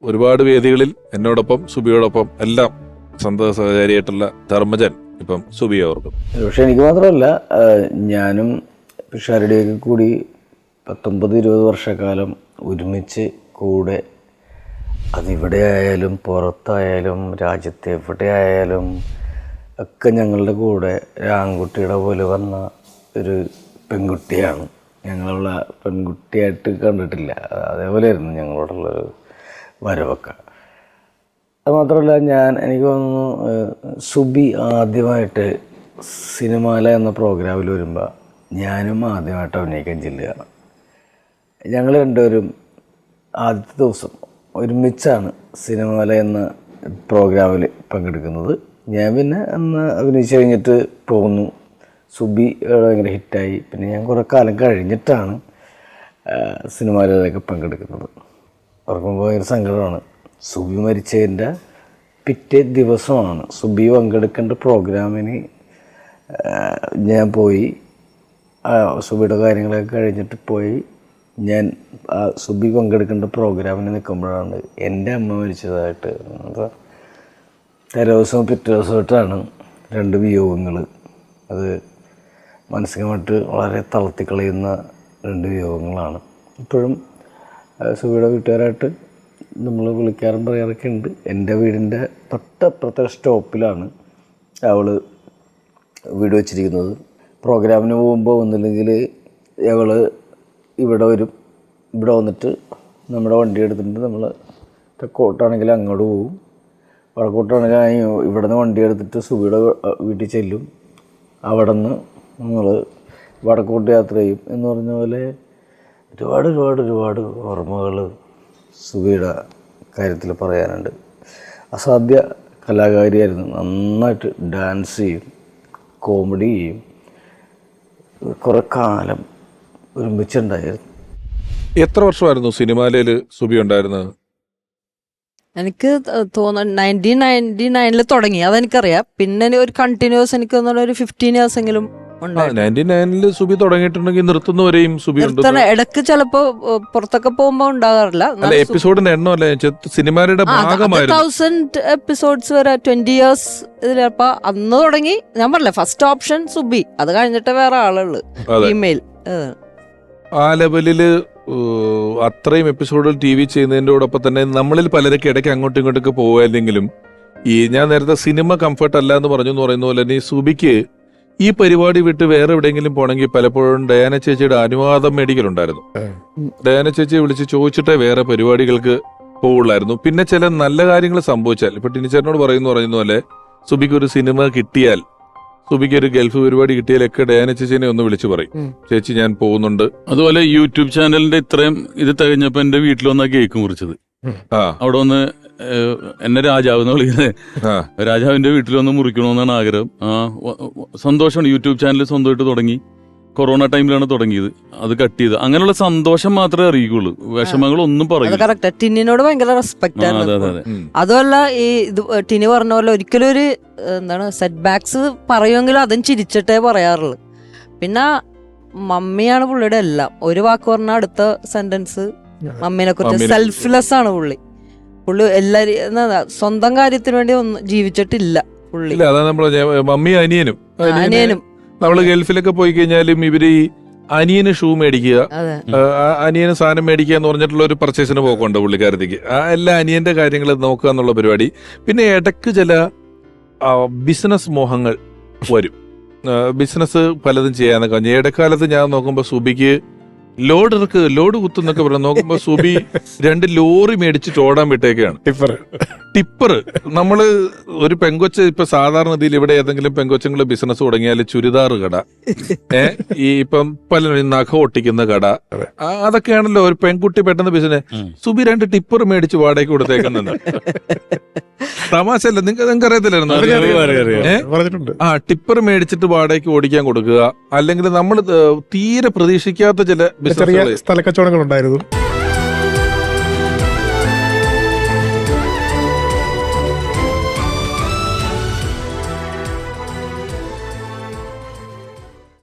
ഒരുപാട് വേദികളിൽ എന്നോടൊപ്പം സുബിയോടൊപ്പം എല്ലാം സ്വന്തം സഹചാരിയായിട്ടുള്ള ധർമ്മജൻ ഇപ്പം സുബിയെ ഓർക്കും. പക്ഷെ എനിക്ക് മാത്രമല്ല, ഞാനും പിഷാരടിയൊക്കെ കൂടി 19-20 വർഷക്കാലം ഒരുമിച്ച് കൂടെ, അതിവിടെ ആയാലും പുറത്തായാലും രാജ്യത്ത് എവിടെ ആയാലും ഒക്കെ ഞങ്ങളുടെ കൂടെ ഒരു ആൺകുട്ടിയുടെ പോലെ വന്ന ഒരു പെൺകുട്ടിയാണ്. ഞങ്ങളുള്ള പെൺകുട്ടിയായിട്ട് കണ്ടിട്ടില്ല. അതേപോലെയായിരുന്നു ഞങ്ങളോടുള്ളൊരു വരവൊക്കെ. അതുമാത്രമല്ല, എനിക്ക് തോന്നുന്നു സുബി ആദ്യമായിട്ട് സിനിമാല എന്ന പ്രോഗ്രാമിൽ വരുമ്പോൾ ഞാനും ആദ്യമായിട്ട് അഭിനയിക്കാൻ ചെല്ലുകയാണ്. ഞങ്ങൾ രണ്ടുപേരും ആദ്യത്തെ ദിവസം ഒരുമിച്ചാണ് സിനിമാല എന്ന പ്രോഗ്രാമിൽ പങ്കെടുക്കുന്നത്. ഞാൻ പിന്നെ അന്ന് അഭിനയിച്ച് കഴിഞ്ഞിട്ട് പോന്നു. സുബി ഭയങ്കര ഹിറ്റായി. പിന്നെ ഞാൻ കുറേ കാലം കഴിഞ്ഞിട്ടാണ് സിനിമയിലൊക്കെ പങ്കെടുക്കുന്നത്. ഓർക്കുമ്പോൾ ഭയങ്കര സങ്കടമാണ്. സുബി മരിച്ചതിൻ്റെ പിറ്റേ ദിവസമാണ് സുബി പങ്കെടുക്കേണ്ട പ്രോഗ്രാമിന് ഞാൻ പോയി. സുബിയുടെ കാര്യങ്ങളൊക്കെ കഴിഞ്ഞിട്ട് പോയി. ഞാൻ സുബി പങ്കെടുക്കേണ്ട പ്രോഗ്രാമിന് നിൽക്കുമ്പോഴാണ് എൻ്റെ അമ്മ മരിച്ചതായിട്ട്. തലേദിവസവും പിറ്റേ ദിവസമായിട്ടാണ് 2 വിയോഗങ്ങൾ. അത് മാനസികമായിട്ട് വളരെ തളർത്തിക്കളയുന്ന 2 വിയോഗങ്ങളാണ്. ഇപ്പോഴും സുബിയുടെ വീട്ടുകാരായിട്ട് നമ്മൾ വിളിക്കാറും പറയാറൊക്കെ ഉണ്ട്. എൻ്റെ വീടിൻ്റെ തൊട്ടപ്പുറത്തെ സ്റ്റോപ്പിലാണ് അവൾ വീട് വെച്ചിരിക്കുന്നത്. പ്രോഗ്രാമിന് പോകുമ്പോൾ ഒന്നുമില്ലെങ്കിൽ അവൾ ഇവിടെ വരും. ഇവിടെ വന്നിട്ട് നമ്മുടെ വണ്ടി എടുത്തിട്ട് നമ്മൾ തെക്കോട്ടാണെങ്കിൽ അങ്ങോട്ട് പോകും, വടക്കോട്ടാണെങ്കിൽ ഇവിടെ നിന്ന് വണ്ടി എടുത്തിട്ട് സുബിയുടെ വീട്ടിൽ ചെല്ലും. അവിടെ നിന്ന് നമ്മൾ വടക്കോട്ട് യാത്ര ചെയ്യും. എന്ന് പറഞ്ഞ പോലെ ഒരുപാട് ഓർമ്മകൾ സുബിയുടെ കാര്യത്തിൽ പറയാനുണ്ട്. അസാധ്യ കലാകാരിയായിരുന്നു. നന്നായിട്ട് ഡാൻസ് ചെയ്യും, കോമഡി ചെയ്യും. കുറേ കാലം ഒരുമിച്ചുണ്ടായിരുന്നു. എത്ര വർഷമായിരുന്നു സിനിമാലയിൽ സുബി ഉണ്ടായിരുന്നത്? എനിക്ക് തോന്നുന്നു 1999 തുടങ്ങി, അതെനിക്കറിയാം. പിന്നെ ഒരു കണ്ടിന്യൂസ് എനിക്ക് തോന്നുന്നു ഒരു 15 years എങ്കിലും 99 സുബി തുടങ്ങിയിട്ടുണ്ടെങ്കിൽ നിർത്തുന്നവരെയും സുബി ഇടക്ക് ചിലപ്പോ പുറത്തൊക്കെ പോകുമ്പോ ഉണ്ടാകാറില്ല. എപ്പിസോഡിന്റെ എണ്ണമല്ല, സിനിമയുടെ ഭാഗമായിരുന്നു. 1000 episodes വരെ 20 years ഇതിലപ്പോ അന്ന് തുടങ്ങി. ഞാൻ പറഞ്ഞില്ല, ഫസ്റ്റ് ഓപ്ഷൻ സുബി, അത് കഴിഞ്ഞിട്ട് വേറെ ആളുള്ളു ഫീമെയിൽ. ആ ലെവലില് അത്രയും എപ്പിസോഡുകൾ TV ചെയ്യുന്നതിൻ്റെയോടൊപ്പം തന്നെ നമ്മളിൽ പലരൊക്കെ ഇടയ്ക്ക് അങ്ങോട്ടും ഇങ്ങോട്ടൊക്കെ പോവായിരുന്നെങ്കിലും ഞാൻ നേരത്തെ സിനിമ കംഫർട്ട് അല്ല എന്ന് പറയുന്ന പോലെ തന്നെ ഈ സുബിക്ക് ഈ പരിപാടി വിട്ട് വേറെ എവിടെയെങ്കിലും പോകണമെങ്കിൽ പലപ്പോഴും ഡയാന ചേച്ചിയുടെ അനുവാദം മേടിക്കലുണ്ടായിരുന്നു. ഡയാന ചേച്ചിയെ വിളിച്ച് ചോദിച്ചിട്ടേ വേറെ പരിപാടികൾക്ക് പോവുള്ളായിരുന്നു. പിന്നെ ചില നല്ല കാര്യങ്ങൾ സംഭവിച്ചാൽ, ഇപ്പൊ ടിനിച്ചേട്ടനോട് പറയുന്ന പോലെ സുബിക്ക് ഒരു സിനിമ കിട്ടിയാൽ, സുബിക്ക് ഒരു ഗൾഫ് പരിപാടി കിട്ടിയാലൊക്കെ ഡയാന ചേച്ചിനെ ഒന്ന് വിളിച്ചു പറയും, ചേച്ചി ഞാൻ പോകുന്നുണ്ട്. അതുപോലെ യൂട്യൂബ് ചാനലിന്റെ ഇത്രയും ഇത് തികഞ്ഞപ്പോ എന്റെ വീട്ടിൽ വന്നാ കേക്ക് മുറിച്ചത്. അവിടെ വന്ന് എന്നെ രാജാവ് എന്ന് വിളിക്കുന്നത്, രാജാവിന്റെ വീട്ടിൽ വന്ന് മുറിക്കണമെന്നാണ് ആഗ്രഹം. സന്തോഷമാണ്. യൂട്യൂബ് ചാനൽ സ്വന്തമായിട്ട് തുടങ്ങി. കൊറോണ ടൈമിലാണ് തുടങ്ങിയത്. അത് കട്ട് ചെയ്ത് അങ്ങനെയുള്ള സന്തോഷം മാത്രമേ അറിയിക്കുള്ളൂ. വിഷമങ്ങളൊന്നും പറയും. ടിന്നിനോട് ഭയങ്കര റെസ്പെക്ട് ആയിരുന്നു. അതുമല്ല, ഈ ടിനി പറഞ്ഞ പോലെ ഒരിക്കലും ഒരു സെറ്റ് ബാക്സ് പറയുമെങ്കിലും അതും ചിരിച്ചിട്ടേ പറയാറുള്ളു. പിന്നെ മമ്മിയാണ് പുള്ളിയുടെ എല്ലാം. ഒരു വാക്ക് പറഞ്ഞ അടുത്ത സെന്റൻസ് മമ്മീനെ കുറിച്ച്. സെൽഫ്ലെസ് ആണ് പുള്ളി. സ്വന്തം കാര്യത്തിന് വേണ്ടി ഒന്നും ജീവിച്ചിട്ടില്ല പുള്ളി. മമ്മി അനിയനും നമ്മള് ഗൾഫിലൊക്കെ പോയി കഴിഞ്ഞാലും ഇവര് അനിയന് ഷൂ മേടിക്കുക, അനിയന് സാധനം മേടിക്കുക എന്ന് പറഞ്ഞിട്ടുള്ള ഒരു പർച്ചേസിന് പോക്കുണ്ട് പുള്ളിക്കാരത്തേക്ക്. എല്ലാ അനിയന്റെ കാര്യങ്ങൾ നോക്കുക എന്നുള്ള പരിപാടി. പിന്നെ ഇടയ്ക്ക് ചില ബിസിനസ് മോഹങ്ങൾ വരും. ബിസിനസ് പലതും ചെയ്യാന്നൊക്കെ പറഞ്ഞു. ഇടക്കാലത്ത് ഞാൻ നോക്കുമ്പോൾ സുബിക്ക് ലോഡ് കുത്തുന്നൊക്കെ പറഞ്ഞു. നോക്കുമ്പോ സുബി 2 ലോറി മേടിച്ചിട്ട് ഓടാൻ വിട്ടേക്കാണ്. ടിപ്പർ. നമ്മള് ഒരു പെങ്കൊച്ച് ഇപ്പൊ സാധാരണ രീതിയിൽ ഇവിടെ ഏതെങ്കിലും പെങ്കൊച്ചുങ്ങള് ബിസിനസ് തുടങ്ങിയാൽ ചുരിദാർ കട, ഈ ഇപ്പം പല നഖം ഒട്ടിക്കുന്ന കട, അതൊക്കെയാണല്ലോ ഒരു പെൺകുട്ടി പെട്ടെന്ന് ബിസിനസ്. സുബി 2 ടിപ്പർ മേടിച്ച് വാടകയ്ക്ക് കൊടുത്തേക്കുന്നുണ്ട്. തമാശല്ല, നിങ്ങൾക്ക് അറിയത്തില്ലായിരുന്നു? ടിപ്പർ മേടിച്ചിട്ട് വാടകയ്ക്ക് ഓടിക്കാൻ കൊടുക്കുക. അല്ലെങ്കിൽ നമ്മൾ തീരെ പ്രതീക്ഷിക്കാത്ത ചില ചെറിയ സ്ഥലക്കച്ചവടങ്ങൾ ഉണ്ടായിരുന്നു.